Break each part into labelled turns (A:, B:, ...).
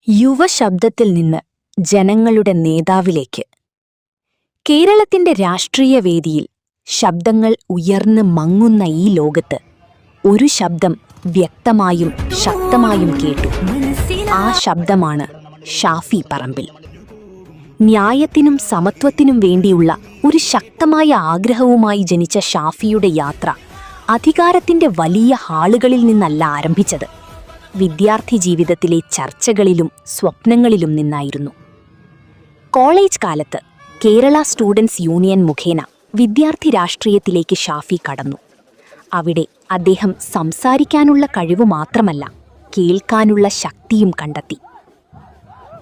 A: യുവശബ്ദത്തിൽ നിന്ന് ജനങ്ങളുടെ നേതാവിലേക്ക്. കേരളത്തിന്റെ രാഷ്ട്രീയ വേദിയിൽ ശബ്ദങ്ങൾ ഉയർന്ന് മങ്ങുന്ന ഈ ലോകത്ത് ഒരു ശബ്ദം വ്യക്തമായും ശക്തമായും കേട്ടു. ആ ശബ്ദമാണ് ഷാഫി പറമ്പിൽ. ന്യായത്തിനും സമത്വത്തിനും വേണ്ടിയുള്ള ഒരു ശക്തമായ ആഗ്രഹവുമായി ജനിച്ച ഷാഫിയുടെ യാത്ര അധികാരത്തിന്റെ വലിയ ഹാളുകളിൽ നിന്നല്ല ആരംഭിച്ചത്. വിദ്യാർത്ഥി ജീവിതത്തിലെ ചർച്ചകളിലും സ്വപ്നങ്ങളിലും നിന്നായിരുന്നു. കോളേജ് കാലത്ത് കേരള സ്റ്റുഡൻസ് യൂണിയൻ മുഖേന വിദ്യാർത്ഥി രാഷ്ട്രീയത്തിലേക്ക് ഷാഫി കടന്നു. അവിടെ അദ്ദേഹം സംസാരിക്കാനുള്ള കഴിവ് മാത്രമല്ല, കേൾക്കാനുള്ള ശക്തിയും കണ്ടെത്തി.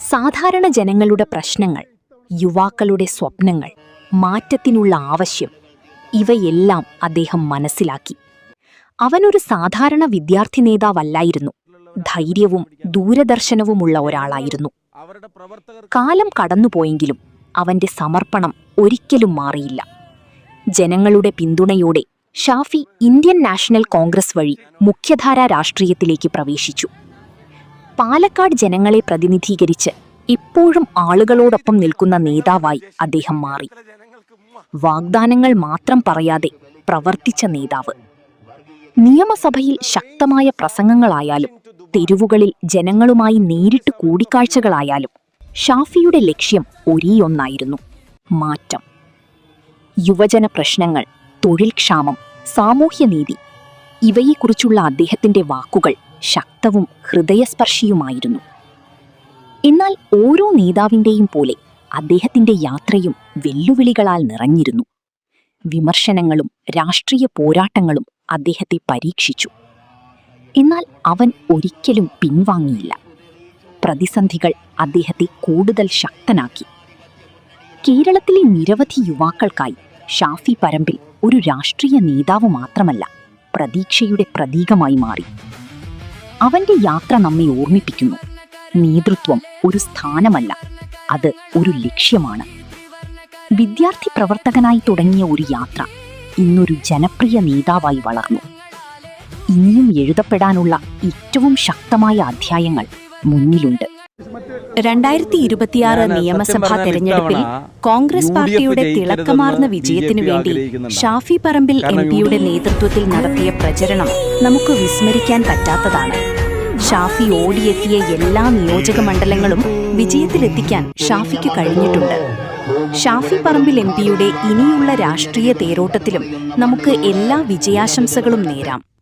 A: സാധാരണ ജനങ്ങളുടെ പ്രശ്നങ്ങൾ, യുവാക്കളുടെ സ്വപ്നങ്ങൾ, മാറ്റത്തിനുള്ള ആവശ്യം, ഇവയെല്ലാം അദ്ദേഹം മനസ്സിലാക്കി. അവനൊരു സാധാരണ വിദ്യാർത്ഥി നേതാവല്ലായിരുന്നു, ധൈര്യവും ദൂരദർശനവുമുള്ള ഒരാളായിരുന്നു. കാലം കടന്നുപോയെങ്കിലും അവന്റെ സമർപ്പണം ഒരിക്കലും മാറിയില്ല. ജനങ്ങളുടെ പിന്തുണയോടെ ഷാഫി ഇന്ത്യൻ നാഷണൽ കോൺഗ്രസ് വഴി മുഖ്യധാരാ രാഷ്ട്രീയത്തിലേക്ക് പ്രവേശിച്ചു. പാലക്കാട് ജനങ്ങളെ പ്രതിനിധീകരിച്ച് ഇപ്പോഴും ആളുകളോടൊപ്പം നിൽക്കുന്ന നേതാവായി അദ്ദേഹം മാറി. വാഗ്ദാനങ്ങൾ മാത്രം പറയാതെ പ്രവർത്തിച്ച നേതാവ്. നിയമസഭയിൽ ശക്തമായ പ്രസംഗങ്ങളായാലും തെരുവുകളിൽ ജനങ്ങളുമായി നേരിട്ട് കൂടിക്കാഴ്ചകളായാലും ഷാഫിയുടെ ലക്ഷ്യം ഒരേയൊന്നായിരുന്നു: മാറ്റം. യുവജന പ്രശ്നങ്ങൾ, തൊഴിൽ ക്ഷാമം, സാമൂഹ്യനീതി, ഇവയെക്കുറിച്ചുള്ള അദ്ദേഹത്തിന്റെ വാക്കുകൾ ശക്തവും ഹൃദയസ്പർശിയുമായിരുന്നു. എന്നാൽ ഓരോ നേതാവിൻ്റെയും പോലെ അദ്ദേഹത്തിന്റെ യാത്രയും വെല്ലുവിളികളാൽ നിറഞ്ഞിരുന്നു. വിമർശനങ്ങളും രാഷ്ട്രീയ പോരാട്ടങ്ങളും അദ്ദേഹത്തെ പരീക്ഷിച്ചു. എന്നാൽ അവൻ ഒരിക്കലും പിൻവാങ്ങിയില്ല. പ്രതിസന്ധികൾ അദ്ദേഹത്തെ കൂടുതൽ ശക്തനാക്കി. കേരളത്തിലെ നിരവധി യുവാക്കൾക്കായി ഷാഫി പറമ്പിൽ ഒരു രാഷ്ട്രീയ നേതാവ് മാത്രമല്ല, പ്രതീക്ഷയുടെ പ്രതീകമായി മാറി. അവന്റെ യാത്ര നമ്മെ ഓർമ്മിപ്പിക്കുന്നു: നേതൃത്വം ഒരു സ്ഥാനമല്ല, അത് ഒരു ലക്ഷ്യമാണ്. വിദ്യാർത്ഥി പ്രവർത്തകനായി തുടങ്ങിയ ഒരു യാത്ര ഇന്നൊരു ജനപ്രിയ നേതാവായി വളർന്നു. ഇനിയും എഴുതപ്പെടാനുള്ള ഏറ്റവും ശക്തമായ അധ്യായങ്ങൾ മുന്നിലുണ്ട്. 2026 നിയമസഭാ തെരഞ്ഞെടുപ്പിൽ കോൺഗ്രസ് പാർട്ടിയുടെ തിളക്കമാർന്ന വിജയത്തിനു വേണ്ടി ഷാഫി പറമ്പിൽ എംപിയുടെ നേതൃത്വത്തിൽ നടത്തിയ പ്രചരണം നമുക്ക് വിസ്മരിക്കാൻ പറ്റാത്തതാണ്. ഷാഫി ഓടിയെത്തിയ എല്ലാ നിയോജക മണ്ഡലങ്ങളും വിജയത്തിലെത്തിക്കാൻ ഷാഫിക്ക് കഴിഞ്ഞിട്ടുണ്ട്. ഷാഫി പറമ്പിൽ എംപിയുടെ ഇനിയുള്ള രാഷ്ട്രീയ തേരോട്ടത്തിലും നമുക്ക് എല്ലാ വിജയാശംസകളും നേരാം.